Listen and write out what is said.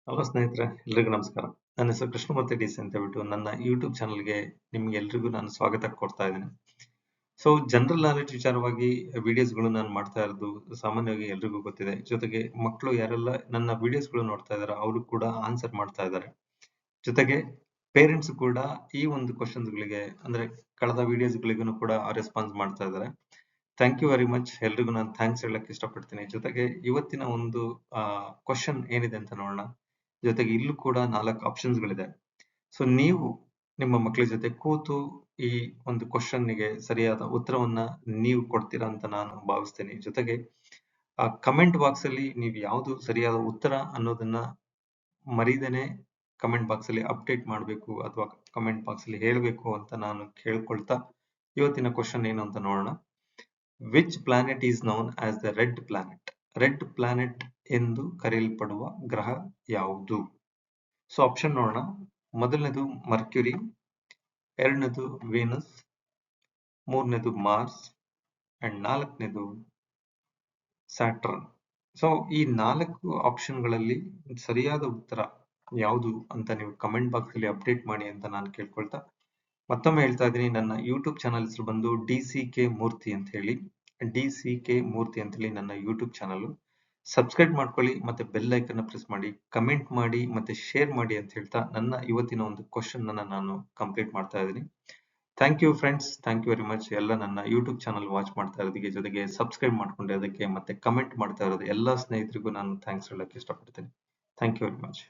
Hello ಸ್ನೇಹಿತರೆ, ಎಲ್ರಿಗೂ ನಮಸ್ಕಾರ. ನನ್ನ ಹೆಸರು ಕೃಷ್ಣಮೂರ್ತಿ ಡಿಸಿ ಅಂತ ಹೇಳ್ಬಿಟ್ಟು ನನ್ನ ಯೂಟ್ಯೂಬ್ ಚಾನಲ್ಗೆ ನಿಮ್ಗೆ ಎಲ್ರಿಗೂ ನಾನು ಸ್ವಾಗತ ಕೊಡ್ತಾ ಇದ್ದೀನಿ. ಸೊ ಜನರಲ್ ನಾಲೆಡ್ಜ್ ವಿಚಾರವಾಗಿ ವಿಡಿಯೋಸ್ಗಳು ನಾನು ಮಾಡ್ತಾ ಇರೋದು ಸಾಮಾನ್ಯವಾಗಿ ಎಲ್ರಿಗೂ ಗೊತ್ತಿದೆ. ಜೊತೆಗೆ ಮಕ್ಕಳು ಯಾರೆಲ್ಲ ನನ್ನ ವಿಡಿಯೋಸ್ಗಳು ನೋಡ್ತಾ ಇದಾರೆ ಅವರು ಕೂಡ ಆನ್ಸರ್ ಮಾಡ್ತಾ ಇದ್ದಾರೆ. ಜೊತೆಗೆ ಪೇರೆಂಟ್ಸ್ ಕೂಡ ಈ ಒಂದು ಕ್ವಶನ್ಸ್ಗಳಿಗೆ ಅಂದ್ರೆ ಕಳೆದ ವಿಡಿಯೋಸ್ಗಳಿಗೂ ಕೂಡ ರೆಸ್ಪಾನ್ಸ್ ಮಾಡ್ತಾ ಇದ್ದಾರೆ. Thank you very much. ಎಲ್ರಿಗೂ ನಾನು ಥ್ಯಾಂಕ್ಸ್ ಹೇಳಕ್ ಇಷ್ಟಪಡ್ತೀನಿ. ಜೊತೆಗೆ ಇವತ್ತಿನ ಒಂದು ಕ್ವಶನ್ ಏನಿದೆ ಅಂತ ನೋಡೋಣ. ಜೊತೆಗೆ ಇಲ್ಲೂ ಕೂಡ 4 ಆಪ್ಷನ್ಸ್ಗಳಿದೆ. ಸೊ ನೀವು ನಿಮ್ಮ ಮಕ್ಕಳ ಜೊತೆ ಕೂತು ಈ ಒಂದು ಕ್ವಶನ್ನಿಗೆ ಸರಿಯಾದ ಉತ್ತರವನ್ನ ನೀವು ಕೊಡ್ತೀರಾ ಅಂತ ನಾನು ಭಾವಿಸ್ತೀನಿ. ಜೊತೆಗೆ ಕಮೆಂಟ್ ಬಾಕ್ಸ್ ಅಲ್ಲಿ ನೀವು ಯಾವುದು ಸರಿಯಾದ ಉತ್ತರ ಅನ್ನೋದನ್ನ ಮರೀದೇನೆ ಕಮೆಂಟ್ ಬಾಕ್ಸ್ ಅಲ್ಲಿ ಅಪ್ಡೇಟ್ ಮಾಡಬೇಕು ಅಥವಾ ಕಮೆಂಟ್ ಬಾಕ್ಸ್ ಅಲ್ಲಿ ಹೇಳಬೇಕು ಅಂತ ನಾನು ಕೇಳ್ಕೊಳ್ತಾ ಇವತ್ತಿನ ಕ್ವಶನ್ ಏನು ಅಂತ ನೋಡೋಣ. Which planet is known as the red planet? Red planet ಎಂದು ಕರೆಯಲ್ಪಡುವ ಗ್ರಹ ಯಾವುದು? ಸೊ ಆಪ್ಷನ್ ನೋಡೋಣ. ಮೊದಲನೇದು ಮರ್ಕ್ಯುರಿ, ಎರಡನೇದು ವೀನಸ್, ಮೂರನೇದು ಮಾರ್ಸ್ ಅಂಡ್ ನಾಲ್ಕನೇದು ಸ್ಯಾಟರ್ನ್. ಸೊ ಈ 4 ಆಪ್ಷನ್ಗಳಲ್ಲಿ ಸರಿಯಾದ ಉತ್ತರ ಯಾವುದು ಅಂತ ನೀವು ಕಮೆಂಟ್ ಬಾಕ್ಸ್ ಅಲ್ಲಿ ಅಪ್ಡೇಟ್ ಮಾಡಿ ಅಂತ ನಾನು ಕೇಳ್ಕೊಳ್ತಾ ಮತ್ತೊಮ್ಮೆ ಹೇಳ್ತಾ ಇದ್ದೀನಿ. ನನ್ನ ಯೂಟ್ಯೂಬ್ ಚಾನಲ್ ಹೆಸರು ಬಂದು DCK ಮೂರ್ತಿ ಅಂತ ಹೇಳಿ. DCK ಮೂರ್ತಿ ಅಂತ ಹೇಳಿ ನನ್ನ ಯೂಟ್ಯೂಬ್ ಚಾನಲ್. ಸಬ್ಸ್ಕ್ರೈಬ್ ಮಾಡ್ಕೊಳ್ಳಿ ಮತ್ತೆ ಬೆಲ್ ಐಕನ್ ಪ್ರೆಸ್ ಮಾಡಿ, ಕಮೆಂಟ್ ಮಾಡಿ ಮತ್ತೆ ಶೇರ್ ಮಾಡಿ ಅಂತ ಹೇಳ್ತಾ ನನ್ನ ಇವತ್ತಿನ ಒಂದು ಕ್ವಶನ್ ಅನ್ನ ನಾನು ಕಂಪ್ಲೀಟ್ ಮಾಡ್ತಾ ಇದ್ದೀನಿ. Thank you friends, thank you very much. ಎಲ್ಲ ನನ್ನ ಯೂಟ್ಯೂಬ್ ಚಾನಲ್ ವಾಚ್ ಮಾಡ್ತಾ ಇರೋದಕ್ಕೆ, ಜೊತೆಗೆ ಸಬ್ಸ್ಕ್ರೈಬ್ ಮಾಡ್ಕೊಂಡಿರೋದಕ್ಕೆ ಮತ್ತೆ ಕಮೆಂಟ್ ಮಾಡ್ತಾ ಇರೋದು ಎಲ್ಲ ಸ್ನೇಹಿತರಿಗೂ ನಾನು ಥ್ಯಾಂಕ್ಸ್ ಹೇಳಕ್ಕೆ ಇಷ್ಟಪಡ್ತೀನಿ. Thank you very much.